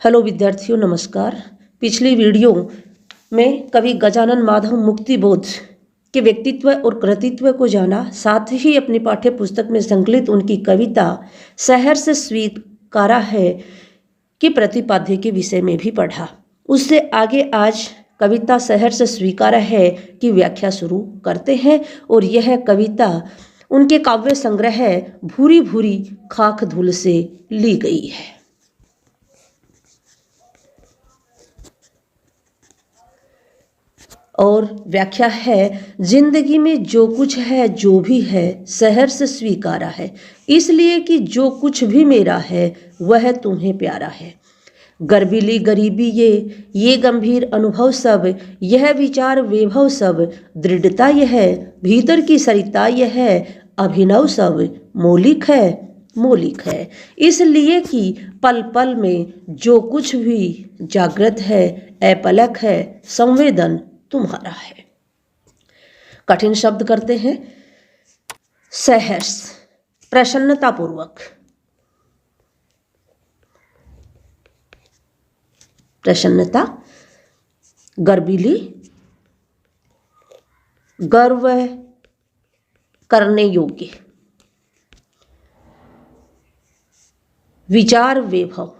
Hello विद्यार्थियों, नमस्कार। पिछली वीडियो में कवि गजानन माधव मुक्तिबोध के व्यक्तित्व और कृतित्व को जाना, साथ ही अपनी पाठ्य पुस्तक में संकलित उनकी कविता शहर से स्वीकारा है के प्रतिपाद्य के विषय में भी पढ़ा। उससे आगे आज कविता शहर से स्वीकारा है की व्याख्या शुरू करते हैं और यह कविता उनके काव्य संग्रह भूरी भूरी खाक धूल से ली गई है। और व्याख्या है, जिंदगी में जो कुछ है, जो भी है, शहर से स्वीकारा है, इसलिए कि जो कुछ भी मेरा है वह तुम्हें प्यारा है। गर्वीली गरीबी ये गंभीर अनुभव सब, यह विचार वैभव सब, दृढ़ता यह भीतर की सरिता यह अभिनव सब मौलिक है। इसलिए कि पल पल में जो कुछ भी जागृत है, अपलक है, संवेदन तुम्हारा है। कठिन शब्द करते हैं। सहर्ष, प्रसन्नतापूर्वक, प्रसन्नता, गर्वीली, गर्व करने योग्य, विचार वैभव,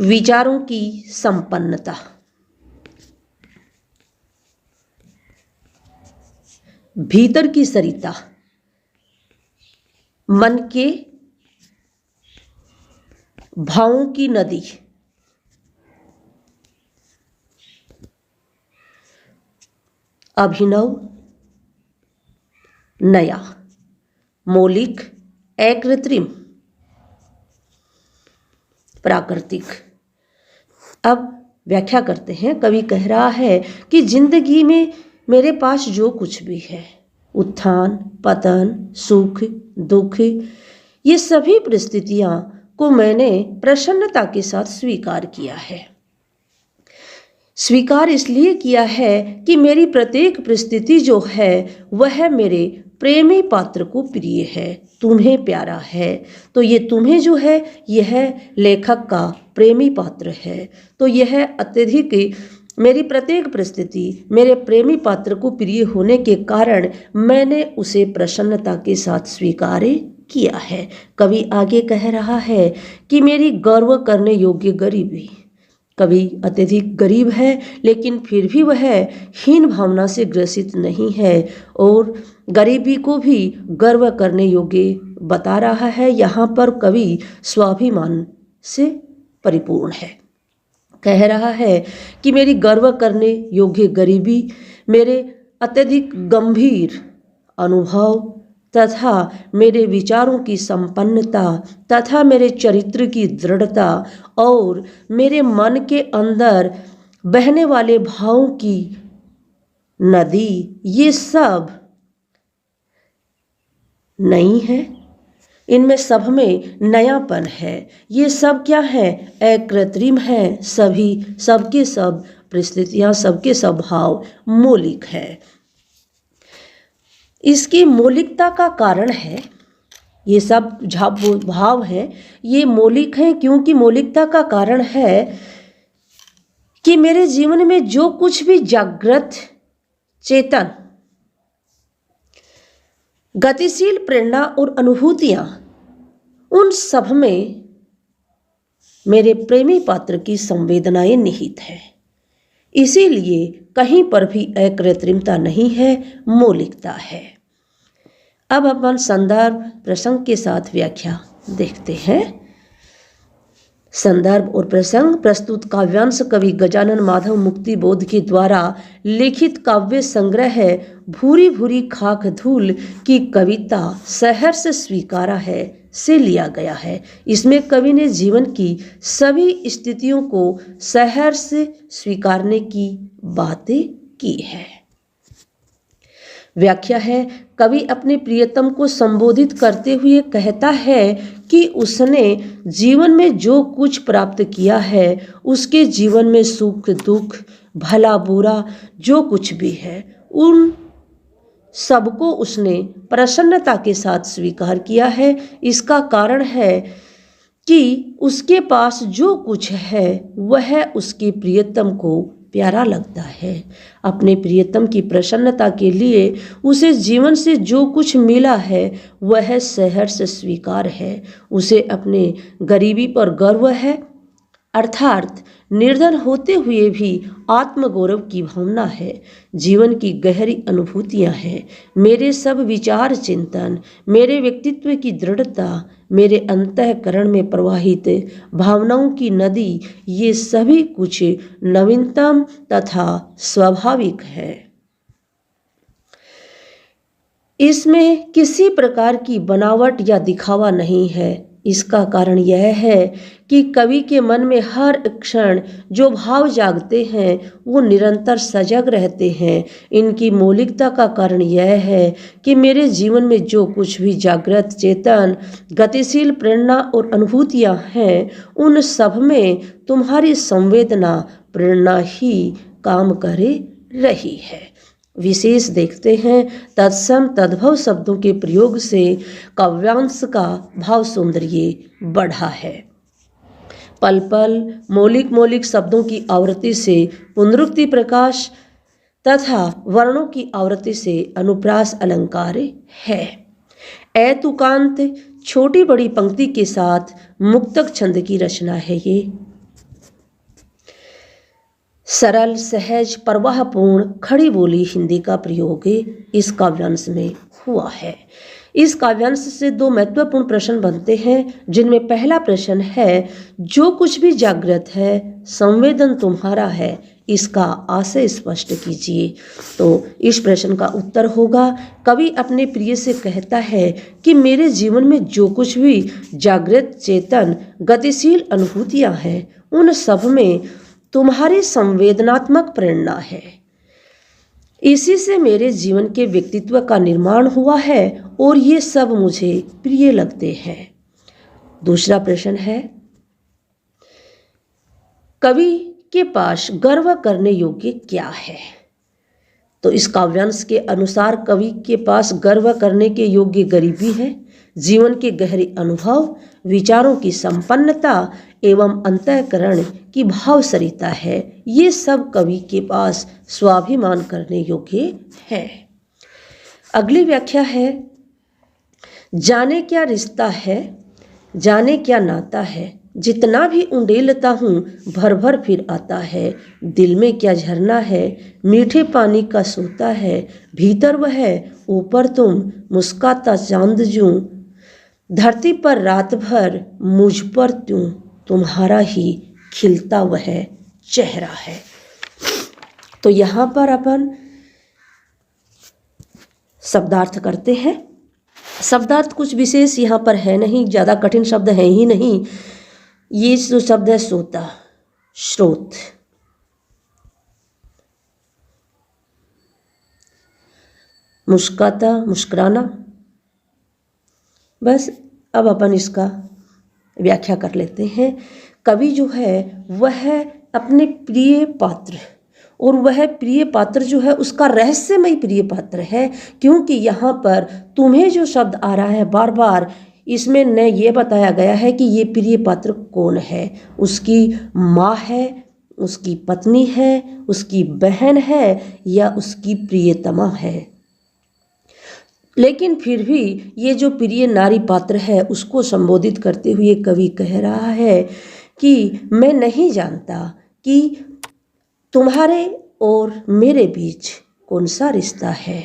विचारों की संपन्नता, भीतर की सरिता, मन के भावों की नदी, अभिनव, नया, मौलिक, अकृत्रिम, प्राकृतिक। अब व्याख्या करते हैं। कवि कह रहा है कि जिंदगी में मेरे पास जो कुछ भी है, उत्थान पतन, सुख दुख, ये सभी परिस्थितियां को मैंने प्रसन्नता के साथ स्वीकार किया है। स्वीकार इसलिए किया है कि मेरी प्रत्येक परिस्थिति जो है वह मेरे प्रेमी पात्र को प्रिय है, तुम्हें प्यारा है। तो ये तुम्हें जो है यह लेखक का प्रेमी पात्र है। तो यह अत्यधिक मेरी प्रत्येक परिस्थिति मेरे प्रेमी पात्र को प्रिय होने के कारण मैंने उसे प्रसन्नता के साथ स्वीकार किया है। कवि आगे कह रहा है कि मेरी गर्व करने योग्य गरीबी, कवि अत्यधिक गरीब है लेकिन फिर भी वह हीन भावना से ग्रसित नहीं है और गरीबी को भी गर्व करने योग्य बता रहा है। यहाँ पर कवि स्वाभिमान से परिपूर्ण है। कह रहा है कि मेरी गर्व करने योग्य गरीबी, मेरे अत्यधिक गंभीर अनुभव तथा मेरे विचारों की संपन्नता तथा मेरे चरित्र की दृढ़ता और मेरे मन के अंदर बहने वाले भावों की नदी, ये सब नई है। इनमें सब में नयापन है। ये सब क्या है? अकृत्रिम है। सभी सबके सब परिस्थितियां, सबके सब भाव मौलिक है। इसकी मौलिकता का कारण है, ये सब भाव है ये मौलिक हैं क्योंकि मौलिकता का कारण है कि मेरे जीवन में जो कुछ भी जागृत, चेतन, गतिशील प्रेरणा और अनुभूतियां, उन सब में मेरे प्रेमी पात्र की संवेदनाएं निहित है। इसीलिए कहीं पर भी अकृत्रिमता नहीं है, मौलिकता है। अब अपन संदर्भ प्रसंग के साथ व्याख्या देखते हैं। संदर्भ और प्रसंग। प्रस्तुत काव्यांश कवि गजानन माधव मुक्तिबोध के द्वारा लिखित काव्य संग्रह है भूरी भूरी खाक धूल की कविता शहर से स्वीकारा है से लिया गया है। इसमें कवि ने जीवन की सभी स्थितियों को शहर से स्वीकारने की बातें की है। व्याख्या है, कवि अपने प्रियतम को संबोधित करते हुए कहता है कि उसने जीवन में जो कुछ प्राप्त किया है, उसके जीवन में सुख दुख, भला बुरा जो कुछ भी है, उन सबको उसने प्रसन्नता के साथ स्वीकार किया है। इसका कारण है कि उसके पास जो कुछ है वह उसके प्रियतम को प्यारा लगता है। अपने प्रियतम की प्रसन्नता के लिए उसे जीवन से जो कुछ मिला है वह सहर्ष स्वीकार है। उसे अपने गरीबी पर गर्व है, अर्थात निर्धन होते हुए भी आत्मगौरव की भावना है। जीवन की गहरी अनुभूतियां हैं। मेरे सब विचार चिंतन, मेरे व्यक्तित्व की दृढ़ता, मेरे अंतःकरण में प्रवाहित भावनाओं की नदी, ये सभी कुछ नवीनतम तथा स्वाभाविक है। इसमें किसी प्रकार की बनावट या दिखावा नहीं है। इसका कारण यह है कि कवि के मन में हर क्षण जो भाव जागते हैं वो निरंतर सजग रहते हैं। इनकी मौलिकता का कारण यह है कि मेरे जीवन में जो कुछ भी जागृत, चेतन, गतिशील प्रेरणा और अनुभूतियां हैं उन सब में तुम्हारी संवेदना प्रेरणा ही काम करे रही है। विशेष देखते हैं तत्सम तद्भव शब्दों के प्रयोग से काव्यांश का भाव सौंदर्य बढ़ा है। पल पल मौलिक मौलिक शब्दों की आवृत्ति से पुनरुक्ति प्रकाश तथा वर्णों की आवृत्ति से अनुप्रास अलंकार है। ऐतुकांत छोटी बड़ी पंक्ति के साथ मुक्तक छंद की रचना है। ये सरल, सहज, प्रवाहपूर्ण खड़ी बोली हिंदी का प्रयोग इस काव्यांश में हुआ है। इस काव्यांश से दो महत्वपूर्ण प्रश्न बनते हैं, जिनमें पहला प्रश्न है जो कुछ भी जागृत है संवेदन तुम्हारा है, इसका आशय स्पष्ट कीजिए। तो इस प्रश्न का उत्तर होगा, कवि अपने प्रिय से कहता है कि मेरे जीवन में जो कुछ भी जागृत, चेतन, गतिशील अनुभूतियां हैं उन सब में तुम्हारी संवेदनात्मक प्रेरणा है। इसी से मेरे जीवन के व्यक्तित्व का निर्माण हुआ है और ये सब मुझे प्रिय लगते हैं। दूसरा प्रश्न है, कवि के पास गर्व करने योग्य क्या है? तो इस काव्यांश के अनुसार कवि के पास गर्व करने के योग्य गरीबी है, जीवन के गहरे अनुभव, विचारों की संपन्नता एवं अंतःकरण की भाव सरिता है। ये सब कवि के पास स्वाभिमान करने योग्य है। अगली व्याख्या है, जाने क्या रिश्ता है, जाने क्या नाता है, जितना भी उंडेलता हूँ भर भर फिर आता है। दिल में क्या झरना है, मीठे पानी का सोता है, भीतर वह है ऊपर तुम मुस्काता चांद जूं, धरती पर रात भर मुझ पर त्यों तुम्हारा ही खिलता वह चेहरा है। तो यहाँ पर अपन शब्दार्थ करते हैं। शब्दार्थ कुछ विशेष यहाँ पर है नहीं, ज़्यादा कठिन शब्द है ही नहीं। ये जो शब्द है सोता, स्रोत, मुस्काता, मुस्कुराना। बस अब अपन इसका व्याख्या कर लेते हैं। कवि जो है वह अपने प्रिय पात्र, और वह प्रिय पात्र जो है उसका रहस्यमय प्रिय पात्र है, क्योंकि यहाँ पर तुम्हें जो शब्द आ रहा है बार बार, इसमें न ये बताया गया है कि ये प्रिय पात्र कौन है। उसकी माँ है, उसकी पत्नी है, उसकी बहन है या उसकी प्रियतमा है। लेकिन फिर भी ये जो प्रिय नारी पात्र है उसको संबोधित करते हुए कवि कह रहा है कि मैं नहीं जानता कि तुम्हारे और मेरे बीच कौन सा रिश्ता है।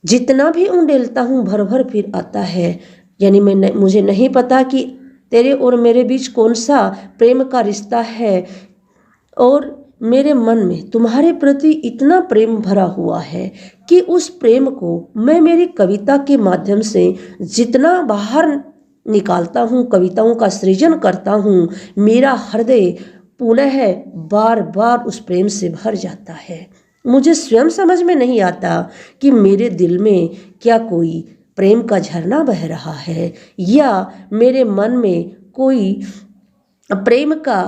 जितना भी उंडेलता हूँ भर भर फिर आता है, यानी मुझे नहीं पता कि तेरे और मेरे बीच कौन सा प्रेम का रिश्ता है, और मेरे मन में तुम्हारे प्रति इतना प्रेम भरा हुआ है कि उस प्रेम को मैं मेरी कविता के माध्यम से जितना बाहर निकालता हूँ, कविताओं का सृजन करता हूँ, मेरा हृदय पुनः बार बार उस प्रेम से भर जाता है। मुझे स्वयं समझ में नहीं आता कि मेरे दिल में क्या कोई प्रेम का झरना बह रहा है या मेरे मन में कोई प्रेम का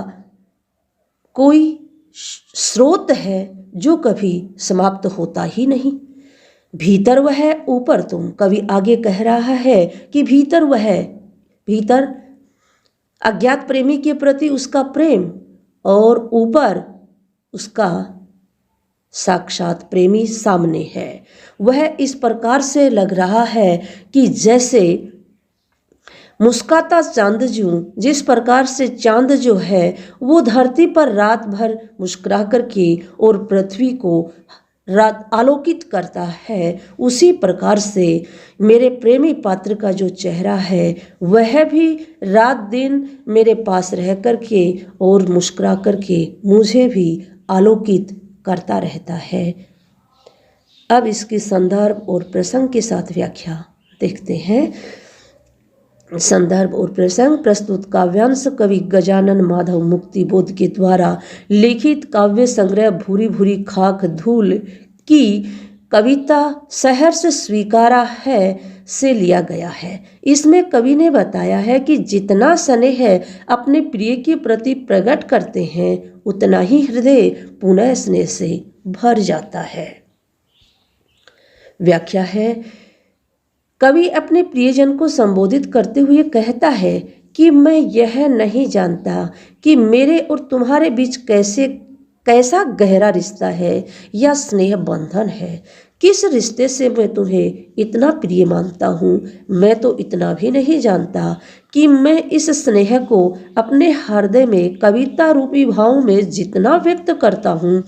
कोई स्रोत है जो कभी समाप्त होता ही नहीं। भीतर वह ऊपर तुम, कवि आगे कह रहा है कि भीतर वह भीतर अज्ञात प्रेमी के प्रति उसका प्रेम और ऊपर उसका साक्षात प्रेमी सामने है। वह इस प्रकार से लग रहा है कि जैसे मुस्काता चांद जिस प्रकार से चांद जो है वो धरती पर रात भर मुस्कुरा करके और पृथ्वी को रात आलोकित करता है, उसी प्रकार से मेरे प्रेमी पात्र का जो चेहरा है वह भी रात दिन मेरे पास रह करके और मुस्कुरा करके मुझे भी आलोकित करता रहता है। अब इसके संदर्भ और प्रसंग के साथ व्याख्या देखते हैं। संदर्भ और प्रसंग प्रस्तुत काव्यांश कवि गजानन माधव मुक्तिबोध के द्वारा लिखित काव्य संग्रह भूरी भूरी खाक धूल की कविता सहर्ष स्वीकारा है से लिया गया है। इसमें कवि ने बताया है कि जितना स्नेह अपने प्रिय के प्रति प्रकट करते हैं उतना ही हृदय पुनः स्नेह से भर जाता है। व्याख्या है, कवि अपने प्रियजन को संबोधित करते हुए कहता है कि मैं यह नहीं जानता कि मेरे और तुम्हारे बीच कैसा गहरा रिश्ता है या स्नेह बंधन है। किस रिश्ते से मैं तुम्हें इतना प्रिय मानता हूँ, मैं तो इतना भी नहीं जानता कि मैं इस स्नेह को अपने हृदय में कविता रूपी भाव में जितना व्यक्त करता हूँ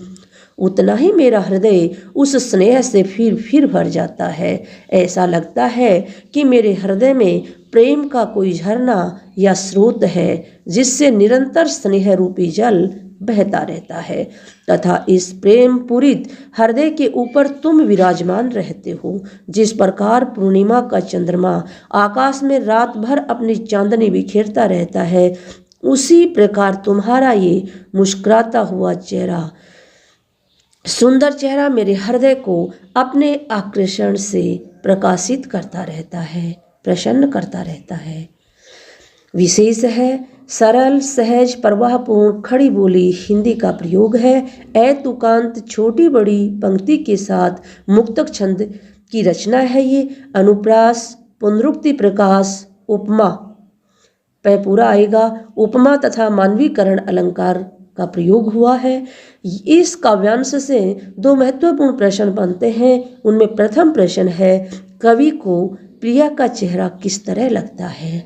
उतना ही मेरा हृदय उस स्नेह से फिर भर जाता है। ऐसा लगता है कि मेरे हृदय में प्रेम का कोई झरना या स्रोत है जिससे निरंतर स्नेह रूपी जल बहता रहता है तथा इस प्रेम पूरित हृदय के ऊपर तुम विराजमान रहते हो। जिस प्रकार पूर्णिमा का चंद्रमा आकाश में रात भर अपनी चांदनी बिखेरता रहता है, उसी प्रकार तुम्हारा ये मुस्कुराता हुआ चेहरा, सुंदर चेहरा मेरे हृदय को अपने आकर्षण से प्रकाशित करता रहता है, प्रसन्न करता रहता है। विशेष है सरल सहज प्रवाहपूर्ण खड़ी बोली हिंदी का प्रयोग है। ए तुकांत छोटी बड़ी पंक्ति के साथ मुक्तक छंद की रचना है। ये अनुप्रास पुनरुक्ति प्रकाश उपमा पे पूरा आएगा। उपमा तथा मानवीकरण अलंकार का प्रयोग हुआ है। इस काव्यांश से दो महत्वपूर्ण प्रश्न बनते हैं। उनमें प्रथम प्रश्न है, कवि को प्रिया का चेहरा किस तरह लगता है?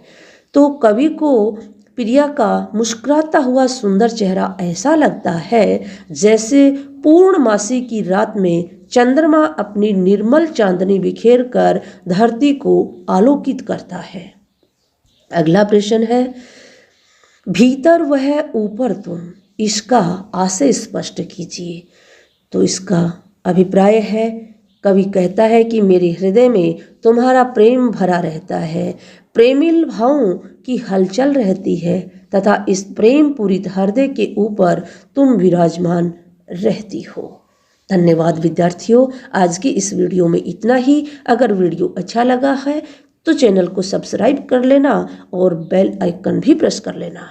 तो कवि को प्रिया का मुस्कुराता हुआ सुंदर चेहरा ऐसा लगता है जैसे पूर्णमासी की रात में चंद्रमा अपनी निर्मल चांदनी बिखेर कर धरती को आलोकित करता है। अगला प्रश्न है, भीतर वह ऊपर तुम, इसका आशय स्पष्ट कीजिए। तो इसका अभिप्राय है, कवि कहता है कि मेरे हृदय में तुम्हारा प्रेम भरा रहता है, प्रेमिल भावों की हलचल रहती है तथा इस प्रेम पूरित हृदय के ऊपर तुम विराजमान रहती हो। धन्यवाद विद्यार्थियों, आज की इस वीडियो में इतना ही। अगर वीडियो अच्छा लगा है तो चैनल को सब्सक्राइब कर लेना और बेल आइकन भी प्रेस कर लेना।